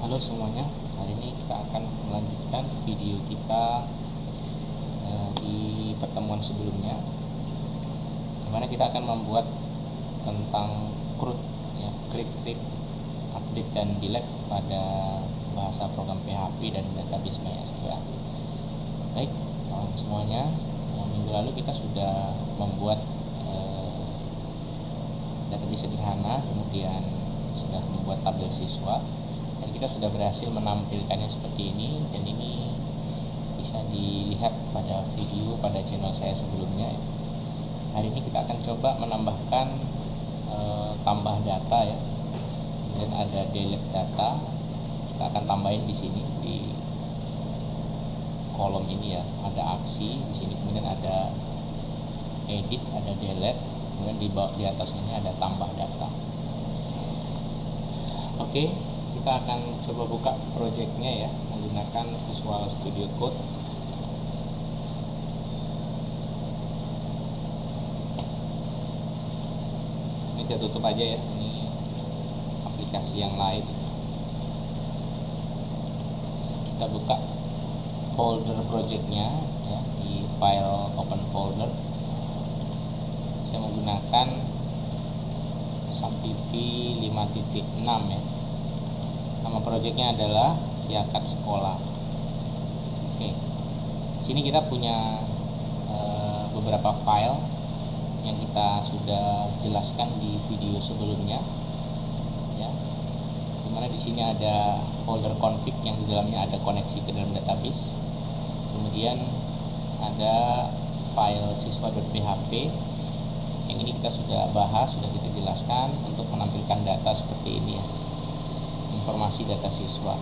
Halo semuanya, hari ini kita akan melanjutkan video kita di pertemuan sebelumnya, dimana kita akan membuat tentang CRUD, ya, create, update dan delete pada bahasa program PHP dan database MySQL. Baik, kawan semuanya, minggu lalu kita sudah membuat database sederhana, kemudian sudah membuat tabel siswa, dan kita sudah berhasil menampilkannya seperti ini, dan ini bisa dilihat pada video pada channel saya sebelumnya. Hari ini kita akan coba menambahkan tambah data, ya, dan ada delete data. Kita akan tambahin di sini di kolom ini, ya, ada aksi di sini, kemudian ada edit, ada delete, kemudian di atas ini ada tambah data. Oke, kita akan coba buka projectnya, ya, menggunakan Visual Studio Code. Ini saya tutup aja, ya, ini aplikasi yang lain. Kita buka folder projectnya, ya, di file open folder. Saya menggunakan SAMPP 5.6, ya. Nama projectnya adalah Siakat Sekolah. Oke, sini kita punya beberapa file yang kita sudah jelaskan di video sebelumnya, ya. Dimana di sini ada folder config yang di dalamnya ada koneksi ke dalam database. Kemudian ada file siswa.php yang ini kita sudah bahas, sudah kita jelaskan untuk menampilkan data seperti ini, ya, informasi data siswa.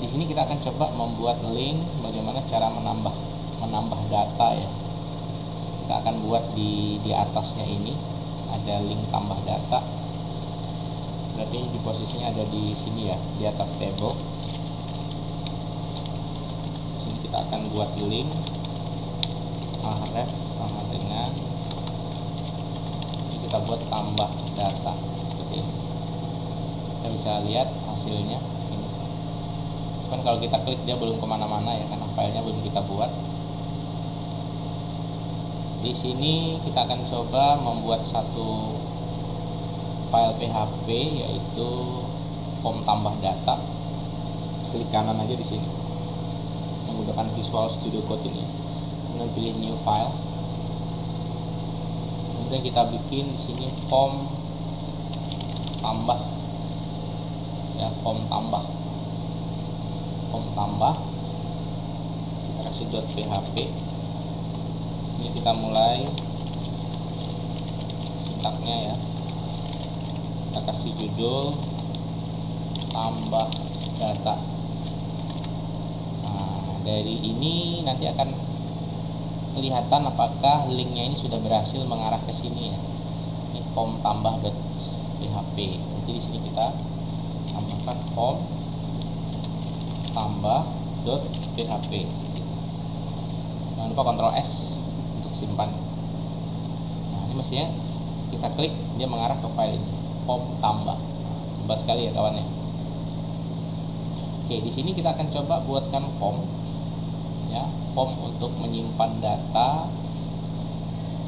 Di sini kita akan coba membuat link bagaimana cara menambah data, ya. Kita akan buat di atasnya ini ada link tambah data. Berarti di posisinya ada di sini, ya, di atas table. Sini kita akan buat link href sama dengan ini, kita buat tambah data seperti ini. Kita bisa lihat hasilnya ini. Kan kalau kita klik dia belum kemana-mana, ya, karena filenya belum kita buat. Di sini kita akan coba membuat satu file PHP, yaitu form tambah data. Klik kanan aja di sini menggunakan Visual Studio Code ini, kemudian pilih new file. Kemudian kita bikin di sini form tambah, ya, form tambah. Kita kasih .php. Ini kita mulai sintaknya, ya. Kita kasih judul tambah data. Nah, dari ini nanti akan kelihatan apakah linknya ini sudah berhasil mengarah ke sini, ya. Ini form tambah.php. Jadi di sini kita tambahkan form tambah.php. Jangan lupa Ctrl S untuk simpan. Nah, ini mestinya kita klik dia mengarah ke file ini, form tambah. Hebat sekali, ya, kawan, ya. Oke, di sini kita akan coba buatkan form, ya, form untuk menyimpan data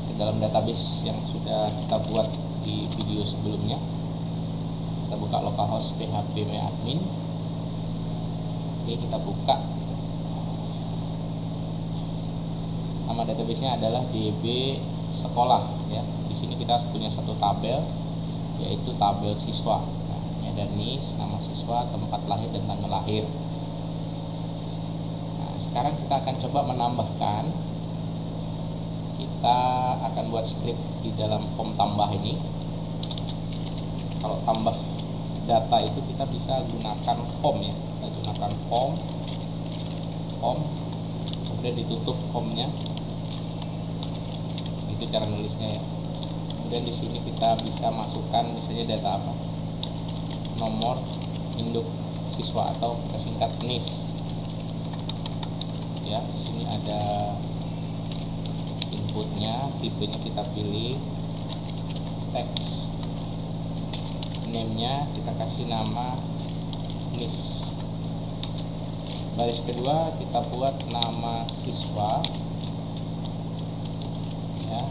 ke dalam database yang sudah kita buat di video sebelumnya. Kita buka localhost php myadmin. Oke, kita buka. Nama database-nya adalah DB sekolah, ya. Di sini kita punya satu tabel, yaitu tabel siswa. Nah, ini ada NIS, nama siswa, tempat lahir dan tanggal lahir. Nah, sekarang kita akan coba menambahkan. Kita akan buat script di dalam form tambah ini. Kalau tambah data itu kita bisa gunakan form, ya. Kita gunakan form, kemudian ditutup formnya. Itu cara nulisnya, ya. Kemudian di sini kita bisa masukkan misalnya data apa, nomor induk siswa atau kita singkat NIS, ya. Di sini ada inputnya, tipenya kita pilih, teks name-nya kita kasih nama NIS. Baris kedua kita buat nama siswa ya.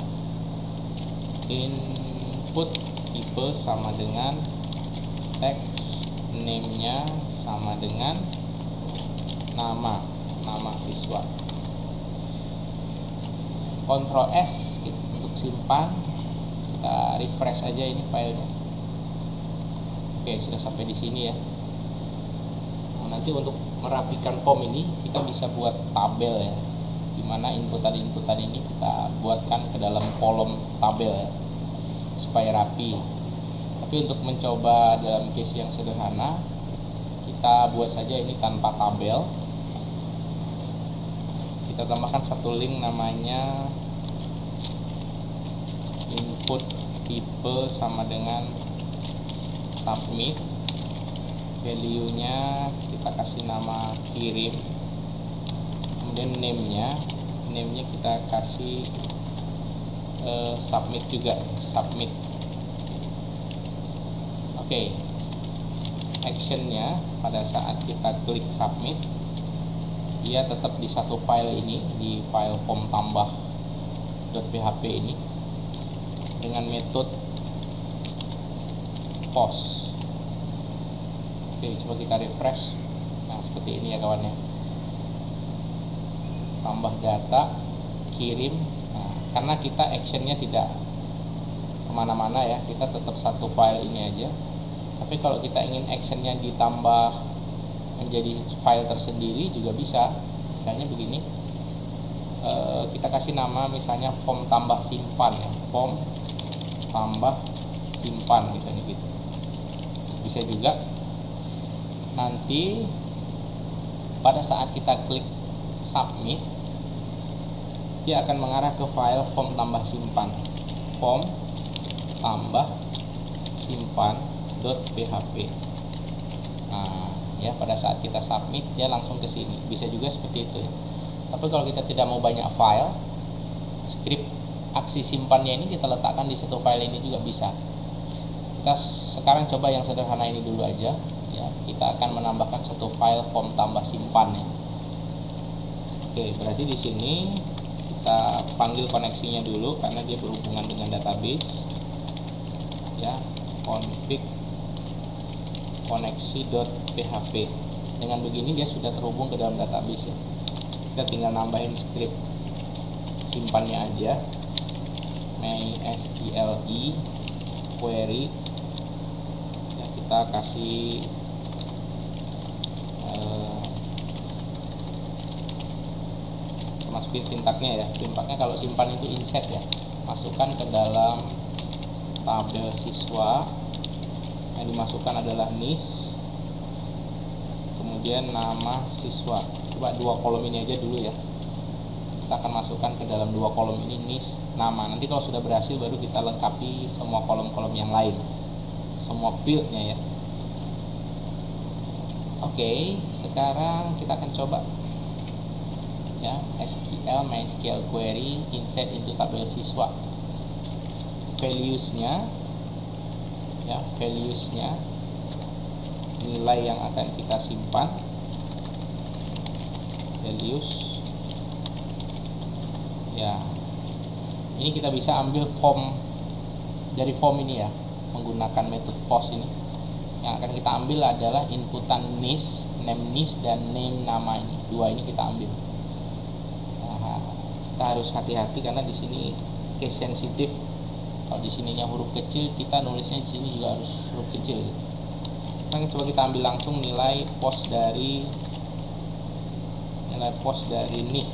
Input tipe sama dengan text, name-nya sama dengan nama siswa. Ctrl S untuk simpan, kita refresh aja ini filenya. Oke, sudah sampai di sini ya. Nah, nanti untuk merapikan form ini kita bisa buat tabel ya, dimana inputan ini kita buatkan ke dalam kolom tabel ya, supaya rapi. Tapi untuk mencoba dalam case yang sederhana, kita buat saja ini tanpa tabel. Kita tambahkan satu link namanya input tipe sama dengan submit. Value-nya kita kasih nama kirim, kemudian name-nya kita kasih submit juga, submit. Oke. Action-nya pada saat kita klik submit, dia tetap di satu file ini, di file form tambah.php ini dengan metode post. Oke, coba kita refresh. Nah, seperti ini ya kawannya. Tambah data, kirim. Nah, karena kita actionnya tidak kemana-mana ya, kita tetap satu file ini aja. Tapi kalau kita ingin actionnya ditambah menjadi file tersendiri juga bisa. Misalnya begini, kita kasih nama misalnya form tambah simpan ya, form tambah simpan misalnya gitu. Bisa juga. Nanti pada saat kita klik submit, dia akan mengarah ke file form tambah simpan, form tambah simpan.php. Nah, ya pada saat kita submit dia langsung ke sini. Bisa juga seperti itu ya. Tapi kalau kita tidak mau banyak file, script aksi simpannya ini kita letakkan di satu file ini juga bisa. Kita sekarang coba yang sederhana ini dulu aja. Ya, kita akan menambahkan satu file form tambah simpan ya. Oke, berarti di sini kita panggil koneksinya dulu karena dia berhubungan dengan database. Ya, config koneksi.php. Dengan begini dia sudah terhubung ke dalam database ya. Kita tinggal nambahin script simpannya aja. MySQL query. Ya, kita kasih masukin sintaknya ya. Sintaknya kalau simpan itu insert ya, masukkan ke dalam tabel siswa. Yang dimasukkan adalah NIS, kemudian nama siswa. Coba dua kolom ini aja dulu ya, kita akan masukkan ke dalam dua kolom ini NIS, nama. Nanti kalau sudah berhasil baru kita lengkapi semua kolom-kolom yang lain, semua fieldnya ya. Oke, sekarang kita akan coba ya, MySQL query insert into tabel siswa. Values-nya ya, nilai yang akan kita simpan, values ya. Ini kita bisa ambil form dari form ini ya, menggunakan metode post ini. Yang akan kita ambil adalah inputan NIS, name NIS dan name nama ini. Dua ini kita ambil. Nah, kita harus hati-hati karena di sini case sensitif. Kalau di sininya huruf kecil, kita nulisnya di sini juga harus huruf kecil. Sekarang coba kita ambil langsung nilai post dari NIS.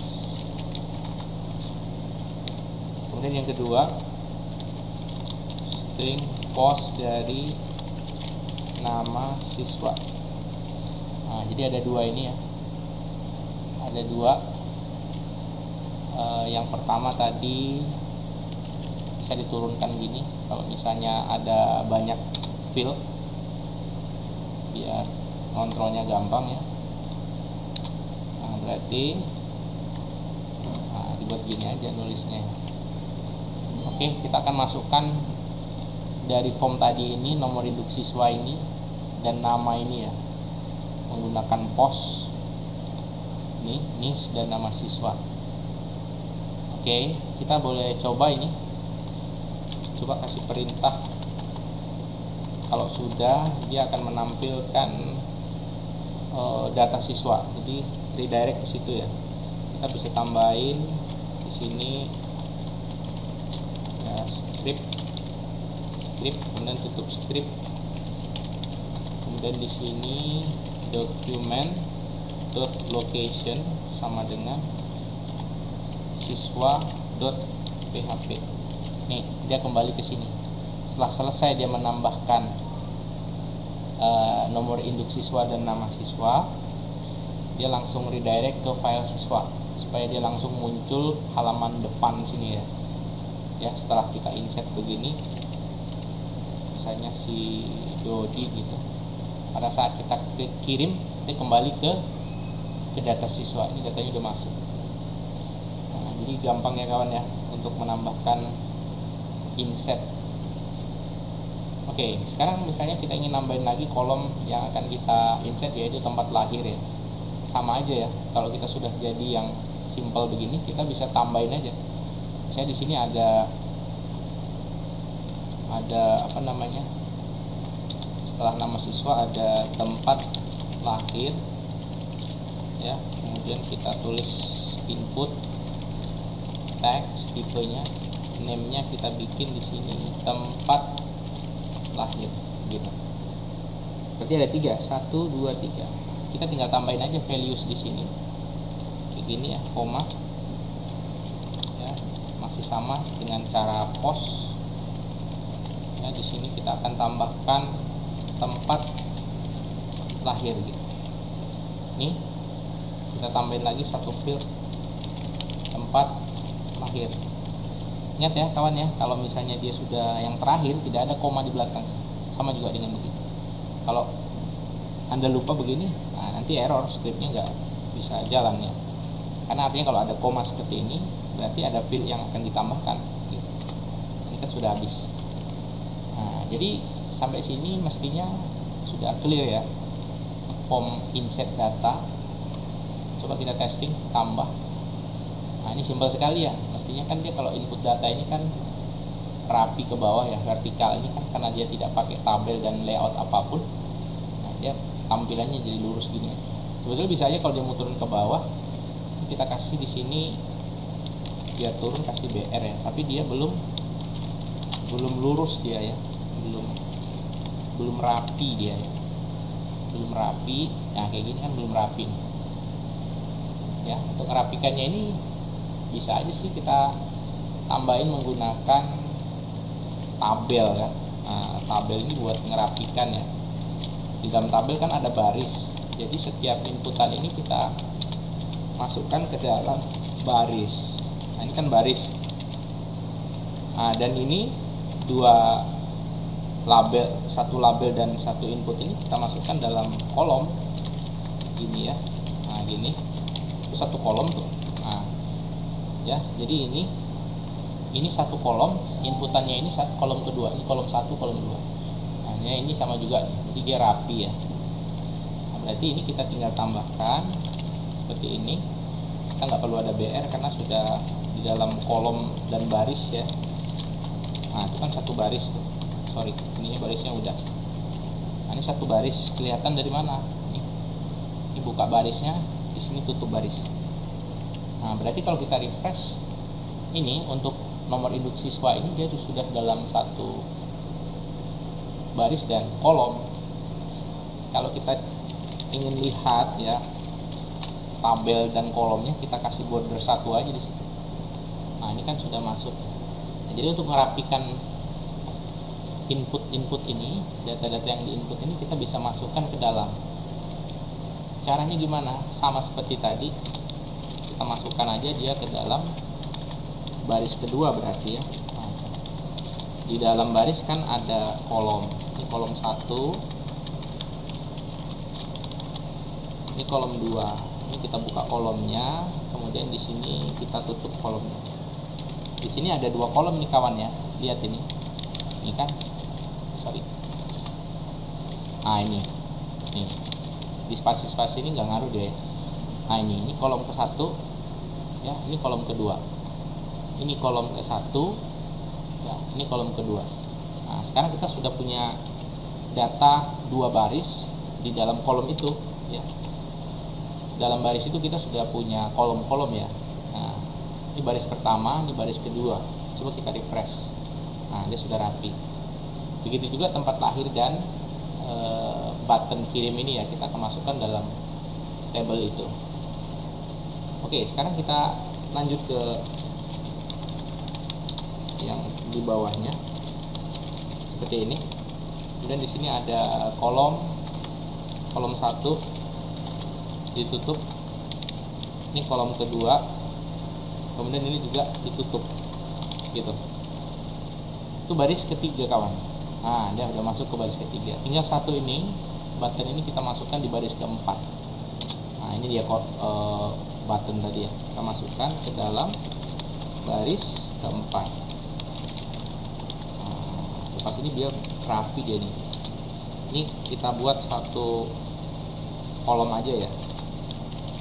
Kemudian yang kedua, string post dari nama siswa. Nah, jadi ada dua ini ya, ada dua. Yang pertama tadi bisa diturunkan gini, kalau misalnya ada banyak field biar kontrolnya gampang ya. Nah, berarti dibuat gini aja nulisnya. Oke, kita akan masukkan dari form tadi ini nomor induk siswa ini dan nama ini ya. menggunakan pos ini NIS dan nama siswa. Oke, kita boleh coba ini, coba kasih perintah. Kalau sudah, dia akan menampilkan data siswa, jadi redirect ke situ ya. Kita bisa tambahin di sini ya, script, kemudian tutup script, kemudian di sini document dot location sama dengan siswa.php. Nih, dia kembali ke sini. Setelah selesai dia menambahkan nomor induk siswa dan nama siswa, dia langsung redirect ke file siswa supaya dia langsung muncul halaman depan sini ya. Ya, setelah kita insert begini, misalnya si Dodi gitu. Pada saat kita kirim, dia kembali ke data siswa. Ini datanya udah masuk. Nah, jadi gampang ya kawan ya untuk menambahkan insert. Oke, sekarang misalnya kita ingin nambahin lagi kolom yang akan kita insert, yaitu tempat lahir ya. Sama aja ya. Kalau kita sudah jadi yang simple begini, kita bisa tambahin aja. Saya di sini ada apa namanya? Setelah nama siswa ada tempat lahir. Ya, kemudian kita tulis input teks, tipenya, name-nya kita bikin di sini tempat lahir gitu. Berarti ada 3, 1, 2, 3. Kita tinggal tambahin aja values di sini kayak gini ya, koma ya, masih sama dengan cara post ya. Di sini kita akan tambahkan tempat lahir gitu. Nih kita tambahin lagi satu field tempat lahir. Ingat ya kawan ya, kalau misalnya dia sudah yang terakhir tidak ada koma di belakang, sama juga dengan begini. Kalau Anda lupa begini, nah nanti error, scriptnya nggak bisa jalan ya. Karena artinya kalau ada koma seperti ini, berarti ada field yang akan ditambahkan gitu. Ini kan sudah habis. Nah, jadi sampai sini mestinya sudah clear ya form insert data. Coba kita testing, tambah. Nah, ini simpel sekali ya. Mestinya kan dia kalau input data ini kan rapi ke bawah ya, vertikal. Ini kan karena dia tidak pakai tabel dan layout apapun. Nah, dia tampilannya jadi lurus gini. Sebetulnya bisa aja kalau dia mau turun ke bawah, kita kasih di sini biar turun, kasih BR ya. Tapi dia belum lurus dia ya. Belum rapi dia ya. Belum rapi. Nah, kayak gini kan belum rapi nih. Ya, untuk merapikannya ini bisa aja sih kita tambahin menggunakan tabel kan. Nah, tabel ini buat ngerapikan ya. Di dalam tabel kan ada baris, jadi setiap inputan ini kita masukkan ke dalam baris. Nah, ini kan baris. Nah, dan ini dua label, satu label dan satu input ini kita masukkan dalam kolom gini ya. Nah, gini itu satu kolom tuh. Nah, ya, jadi ini satu kolom, inputannya ini kolom kedua, ini kolom 1, kolom 2. Nah, ini sama juga nih, jadi dia rapi ya. Nah, berarti ini kita tinggal tambahkan seperti ini. Kita nggak perlu ada BR karena sudah di dalam kolom dan baris ya. Nah, itu kan satu baris tuh. Sorry, ini barisnya udah. Nah, ini satu baris, kelihatan dari mana? Ini buka barisnya, di sini tutup baris. Nah, berarti kalau kita refresh ini untuk nomor induk siswa ini dia sudah dalam satu baris dan kolom. Kalau kita ingin lihat ya tabel dan kolomnya, kita kasih border satu aja di situ. Nah, ini kan sudah masuk. Nah, jadi untuk merapikan input ini, data-data yang diinput ini kita bisa masukkan ke dalam. Caranya gimana? Sama seperti tadi, kita masukkan aja dia ke dalam baris kedua berarti ya. Nah, di dalam baris kan ada kolom. Ini kolom 1, ini kolom 2. Ini kita buka kolomnya, kemudian di sini kita tutup kolomnya. Di sini ada dua kolom nih kawan ya. Lihat ini. Ini kan sorry. Nah, ini. Nih. di spasi-spasi ini nggak ngaruh deh. Nah ini kolom ke satu ya, ini kolom kedua, ini kolom ke satu ya, ini kolom kedua. Nah sekarang kita sudah punya data 2 baris di dalam kolom itu ya. Dalam baris itu kita sudah punya kolom-kolom ya. Nah ini baris pertama, ini baris kedua. Coba kita refresh. Nah dia sudah rapi. Begitu juga tempat lahir dan button kirim ini ya, kita akan masukkan dalam tabel itu. Oke, sekarang kita lanjut ke yang di bawahnya seperti ini. Kemudian di sini ada kolom 1 ditutup, ini kolom kedua, kemudian ini juga ditutup gitu. Itu baris ketiga kawan. Nah dia udah masuk ke baris ketiga, tinggal satu ini button ini kita masukkan di baris keempat. Nah ini dia button tadi ya, kita masukkan ke dalam baris keempat. Nah, setelah ini dia rapi dia nih. Ini kita buat satu kolom aja ya,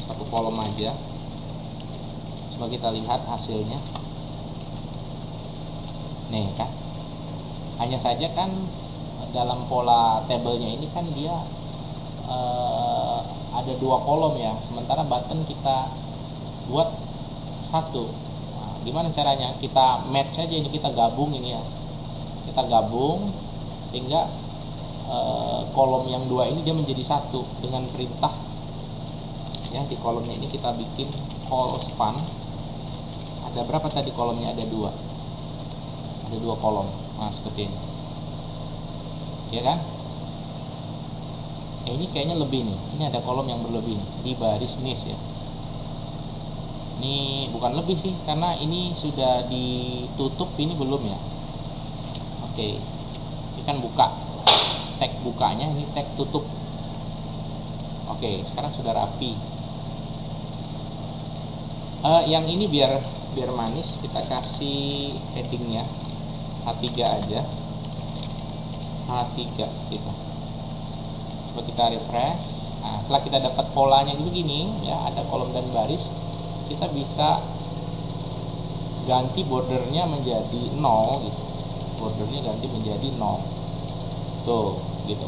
satu kolom aja. Coba kita lihat hasilnya nih kan. Hanya saja kan dalam pola tabelnya ini kan dia ada 2 kolom ya, sementara button kita buat satu. Nah, gimana caranya? Kita match aja ini, kita gabung ini ya, kita gabung sehingga kolom yang 2 ini dia menjadi satu dengan perintah ya. Di kolomnya ini kita bikin call span. Ada berapa tadi kolomnya? Ada 2, ada 2 kolom. Nah seperti ini ya kan. Ini kayaknya lebih nih, ini ada kolom yang berlebih nih, di baris nis ya. Ini bukan lebih sih, karena ini sudah ditutup, ini belum ya. Oke, ini kan buka, tag bukanya, ini tag tutup. Oke, sekarang sudah rapi. Yang ini biar manis, kita kasih headingnya H3 aja, H3 gitu. Coba kita refresh. Nah setelah kita dapat polanya begini ya, ada kolom dan baris, kita bisa ganti bordernya menjadi 0 gitu. Bordernya ganti menjadi 0 tuh gitu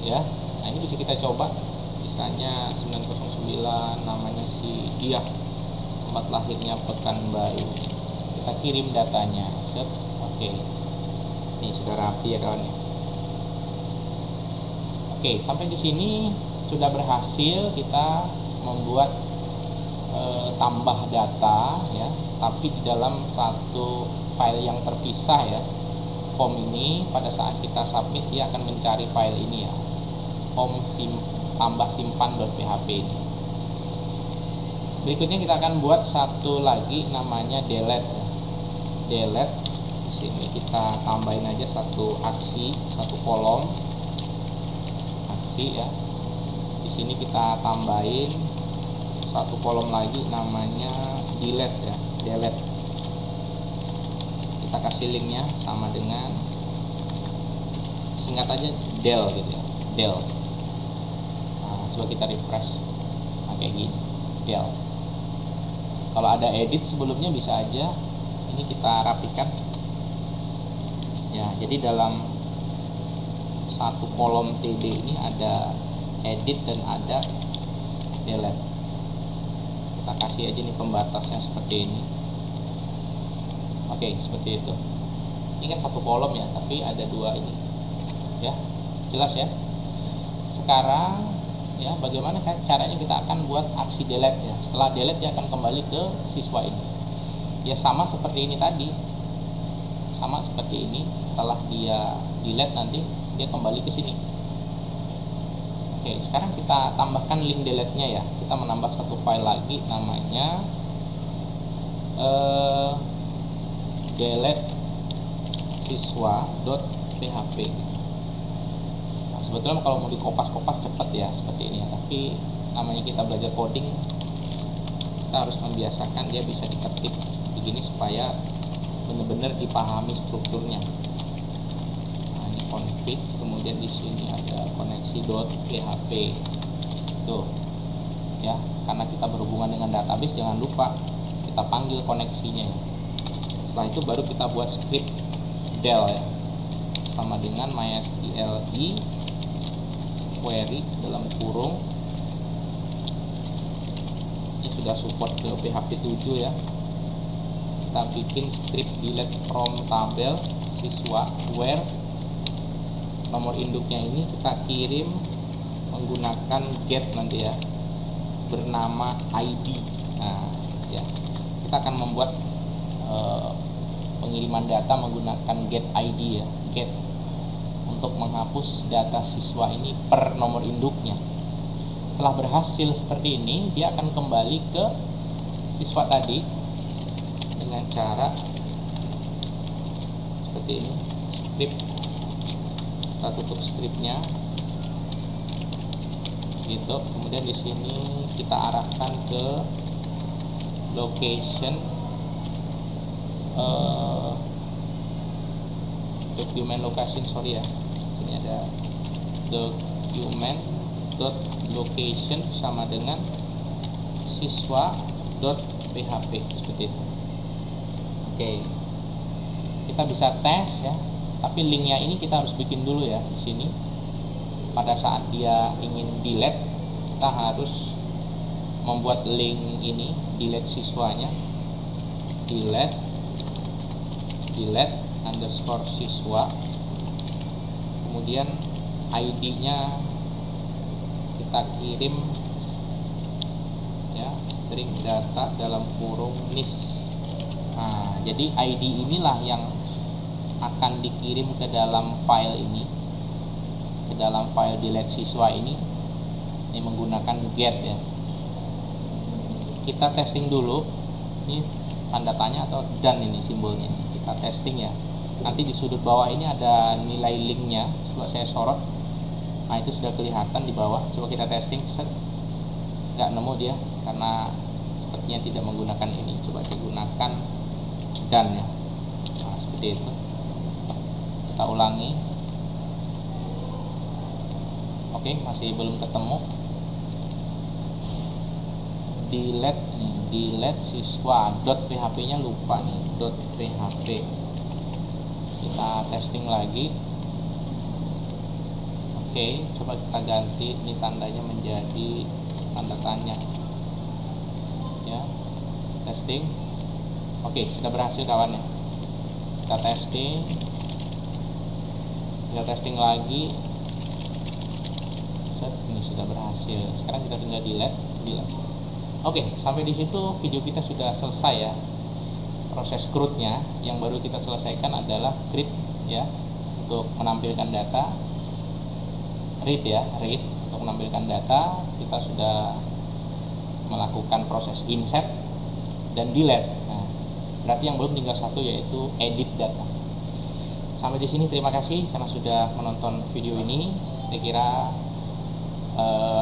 ya. Nah ini bisa kita coba, misalnya 909 namanya si Diah, tempat lahirnya Pekanbaru. Kita kirim datanya, set. Oke, ini sudah rapi ya kawan ya. Oke, sampai di sini sudah berhasil kita membuat tambah data ya, tapi di dalam satu file yang terpisah ya. Form ini pada saat kita submit dia akan mencari file ini ya, form tambah simpan.php ini. Berikutnya kita akan buat satu lagi namanya delete ya. Delete, di sini kita tambahin aja satu aksi, satu kolom aksi ya. Di sini kita tambahin satu kolom lagi namanya delete ya, delete. Kita kasih linknya sama dengan, singkat aja del gitu ya, del. Nah, coba kita refresh. Nah, kayak gini, del. Kalau ada edit sebelumnya bisa aja ini kita rapikan ya. Jadi dalam satu kolom TD ini ada edit dan ada delete. Kita kasih aja nih pembatasnya seperti ini. Oke, seperti itu. Ini kan satu kolom ya, tapi ada 2 ini ya, jelas ya. Sekarang ya, bagaimana kan caranya kita akan buat aksi delete ya. Setelah delete dia akan kembali ke siswa ini ya, sama seperti ini tadi, sama seperti ini. Setelah dia delete nanti dia kembali ke sini. Oke, sekarang kita tambahkan link delete-nya ya. Kita menambah satu file lagi namanya delete siswa.php. Nah, sebetulnya kalau mau dikopas-kopas cepet ya seperti ini ya, tapi namanya kita belajar coding, kita harus membiasakan dia bisa diketik begini supaya benar-benar dipahami strukturnya. Nah, ini config, kemudian di sini ada koneksi.php. Tuh ya, karena kita berhubungan dengan database, jangan lupa kita panggil koneksinya. Setelah itu baru kita buat script del ya, sama dengan mysqli query dalam kurung, ini sudah support ke PHP 7 ya. Kita bikin script delete from tabel siswa where nomor induknya ini kita kirim menggunakan get nanti ya, bernama ID. Nah ya, kita akan membuat pengiriman data menggunakan get ID ya, get, untuk menghapus data siswa ini per nomor induknya. Setelah berhasil seperti ini, dia akan kembali ke siswa tadi dengan cara seperti ini. Script, kita tutup scriptnya gitu. Kemudian di sini kita arahkan ke location document location, sorry ya, sini ada document dot location sama dengan siswa.php seperti itu. Oke, kita bisa tes ya, tapi linknya ini kita harus bikin dulu ya. Di sini pada saat dia ingin delete, kita harus membuat link ini, delete siswanya, delete underscore siswa, kemudian ID-nya kita kirim ya, string data dalam kurung nis. Nah, jadi ID inilah yang akan dikirim ke dalam file ini, ke dalam file delete siswa ini menggunakan get ya. Kita testing dulu, ini tanda tanya atau dan ini simbolnya, kita testing ya. Nanti di sudut bawah ini ada nilai linknya, coba saya sorot. Nah itu sudah kelihatan di bawah. Coba kita testing, set, nggak nemu dia karena sepertinya tidak menggunakan ini. Coba saya gunakan dan ya, nah seperti itu. Kita ulangi. Oke, masih belum ketemu. Delete nih, delete siswa .php nya lupa nih, .php. Kita testing lagi. Oke, coba kita ganti ini tandanya menjadi tanda tanya ya. Testing. Oke, sudah berhasil kawan ya. Kita testing lagi. Set, ini sudah berhasil. Sekarang kita tinggal delete. Oke, sampai di situ video kita sudah selesai ya. Proses CRUD-nya yang baru kita selesaikan adalah create ya, untuk menampilkan data, read ya, read untuk menampilkan data. Kita sudah melakukan proses insert dan delete. Nah, berarti yang belum tinggal satu, yaitu edit data. Sampai di sini terima kasih karena sudah menonton video ini. Saya kira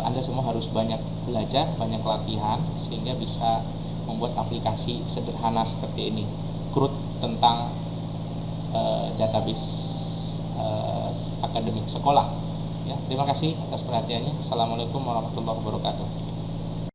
Anda semua harus banyak belajar, banyak latihan sehingga bisa membuat aplikasi sederhana seperti ini, CRUD tentang database akademik sekolah ya. Terima kasih atas perhatiannya. Assalamualaikum warahmatullahi wabarakatuh.